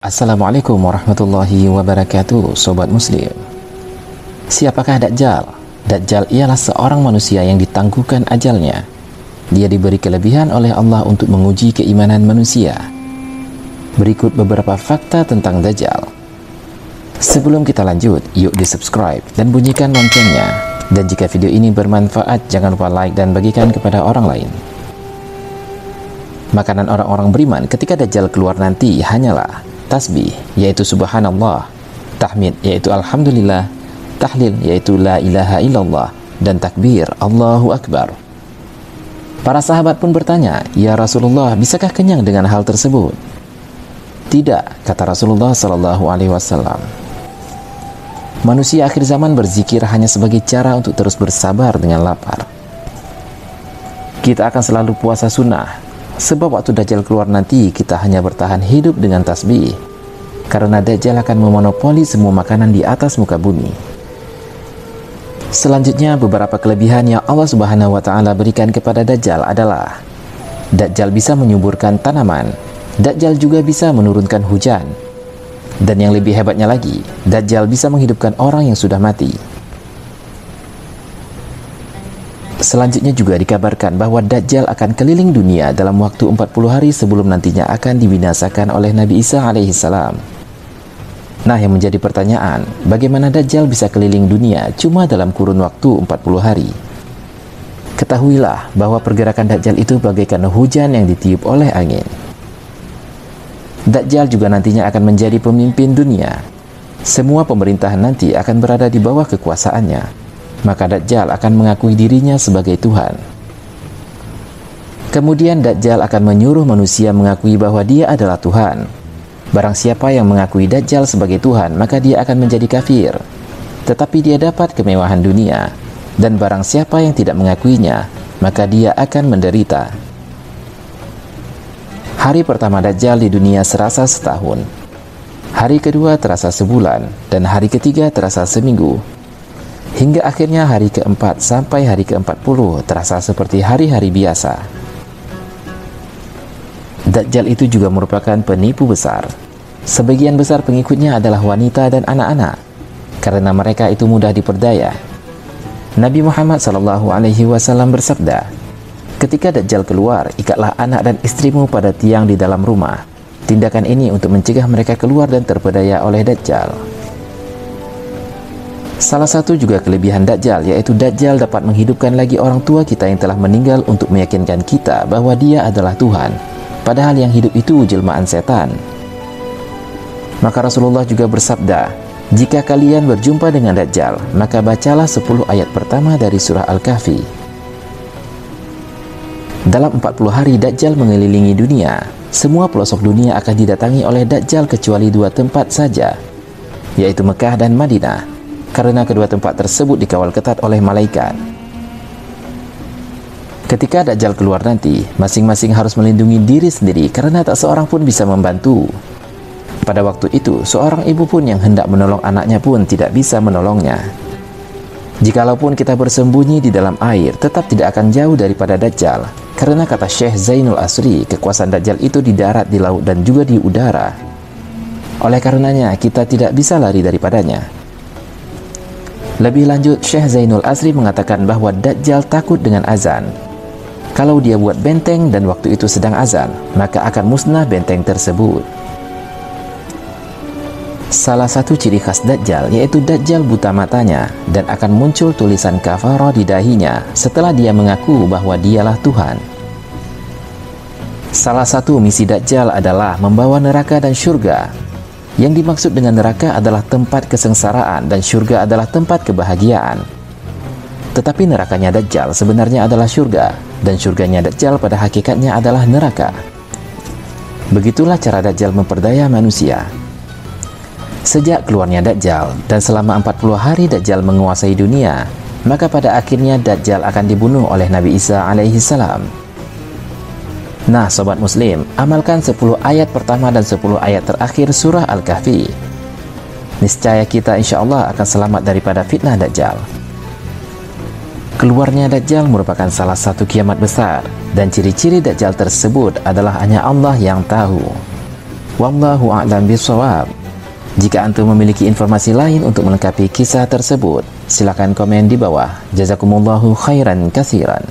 Assalamualaikum warahmatullahi wabarakatuh, Sobat Muslim. Siapakah Dajjal? Dajjal ialah seorang manusia yang ditangguhkan ajalnya. Dia diberi kelebihan oleh Allah untuk menguji keimanan manusia. Berikut beberapa fakta tentang Dajjal. Sebelum kita lanjut, yuk di subscribe dan bunyikan loncengnya. Dan jika video ini bermanfaat, jangan lupa like dan bagikan kepada orang lain. Makanan orang-orang beriman ketika Dajjal keluar nanti hanyalah tasbih, yaitu subhanallah, tahmid, yaitu alhamdulillah, tahlil, yaitu la ilaha illallah, dan takbir, Allahu Akbar. Para sahabat pun bertanya, "Ya Rasulullah, bisakah kenyang dengan hal tersebut?" "Tidak," kata Rasulullah sallallahu alaihi wasallam. Manusia akhir zaman berzikir hanya sebagai cara untuk terus bersabar dengan lapar. Kita akan selalu puasa sunnah, sebab waktu Dajjal keluar nanti kita hanya bertahan hidup dengan tasbih, karena Dajjal akan memonopoli semua makanan di atas muka bumi. Selanjutnya, beberapa kelebihan yang Allah Subhanahu wa Ta'ala berikan kepada Dajjal adalah: Dajjal bisa menyuburkan tanaman, Dajjal juga bisa menurunkan hujan, dan yang lebih hebatnya lagi, Dajjal bisa menghidupkan orang yang sudah mati. Selanjutnya juga dikabarkan bahwa Dajjal akan keliling dunia dalam waktu 40 hari sebelum nantinya akan dibinasakan oleh Nabi Isa alaihissalam. Nah, yang menjadi pertanyaan, bagaimana Dajjal bisa keliling dunia cuma dalam kurun waktu 40 hari? Ketahuilah bahwa pergerakan Dajjal itu bagaikan hujan yang ditiup oleh angin. Dajjal juga nantinya akan menjadi pemimpin dunia. Semua pemerintahan nanti akan berada di bawah kekuasaannya. Maka Dajjal akan mengakui dirinya sebagai Tuhan. Kemudian Dajjal akan menyuruh manusia mengakui bahwa dia adalah Tuhan. Barang siapa yang mengakui Dajjal sebagai Tuhan, maka dia akan menjadi kafir. Tetapi dia dapat kemewahan dunia. Dan barang siapa yang tidak mengakuinya, maka dia akan menderita. Hari pertama Dajjal di dunia serasa setahun. Hari kedua terasa sebulan. Dan hari ketiga terasa seminggu. Hingga akhirnya hari keempat sampai hari ke-40 terasa seperti hari-hari biasa. Dajjal itu juga merupakan penipu besar. Sebagian besar pengikutnya adalah wanita dan anak-anak, karena mereka itu mudah diperdaya. Nabi Muhammad SAW bersabda, "Ketika Dajjal keluar, ikatlah anak dan istrimu pada tiang di dalam rumah." Tindakan ini untuk mencegah mereka keluar dan terpedaya oleh Dajjal. Salah satu juga kelebihan Dajjal, yaitu Dajjal dapat menghidupkan lagi orang tua kita yang telah meninggal untuk meyakinkan kita bahwa dia adalah Tuhan, padahal yang hidup itu jelmaan setan. Maka Rasulullah juga bersabda, "Jika kalian berjumpa dengan Dajjal, maka bacalah 10 ayat pertama dari surah Al-Kahfi." Dalam 40 hari Dajjal mengelilingi dunia. Semua pelosok dunia akan didatangi oleh Dajjal kecuali 2 tempat saja, yaitu Mekah dan Madinah. Karena kedua tempat tersebut dikawal ketat oleh malaikat. Ketika Dajjal keluar nanti, masing-masing harus melindungi diri sendiri karena tak seorang pun bisa membantu. Pada waktu itu, seorang ibu pun yang hendak menolong anaknya pun tidak bisa menolongnya. Jikalaupun kita bersembunyi di dalam air, tetap tidak akan jauh daripada Dajjal. Karena kata Syekh Zainul Asri, kekuasaan Dajjal itu di darat, di laut, dan juga di udara. Oleh karenanya, kita tidak bisa lari daripadanya. Lebih lanjut, Syekh Zainul Asri mengatakan bahwa Dajjal takut dengan azan. Kalau dia buat benteng dan waktu itu sedang azan, maka akan musnah benteng tersebut. Salah satu ciri khas Dajjal yaitu Dajjal buta matanya dan akan muncul tulisan kafarah di dahinya setelah dia mengaku bahwa dialah Tuhan. Salah satu misi Dajjal adalah membawa neraka dan syurga. Yang dimaksud dengan neraka adalah tempat kesengsaraan dan syurga adalah tempat kebahagiaan. Tetapi nerakanya Dajjal sebenarnya adalah syurga, dan syurganya Dajjal pada hakikatnya adalah neraka. Begitulah cara Dajjal memperdaya manusia. Sejak keluarnya Dajjal dan selama 40 hari Dajjal menguasai dunia, maka pada akhirnya Dajjal akan dibunuh oleh Nabi Isa alaihissalam. Nah, Sobat Muslim, amalkan 10 ayat pertama dan 10 ayat terakhir surah Al-Kahfi. Niscaya kita insya Allah akan selamat daripada fitnah Dajjal. Keluarnya Dajjal merupakan salah satu kiamat besar, dan ciri-ciri Dajjal tersebut adalah hanya Allah yang tahu. Wallahu a'lam bishawab. Jika antum memiliki informasi lain untuk melengkapi kisah tersebut, silakan komen di bawah. Jazakumullahu khairan katsiran.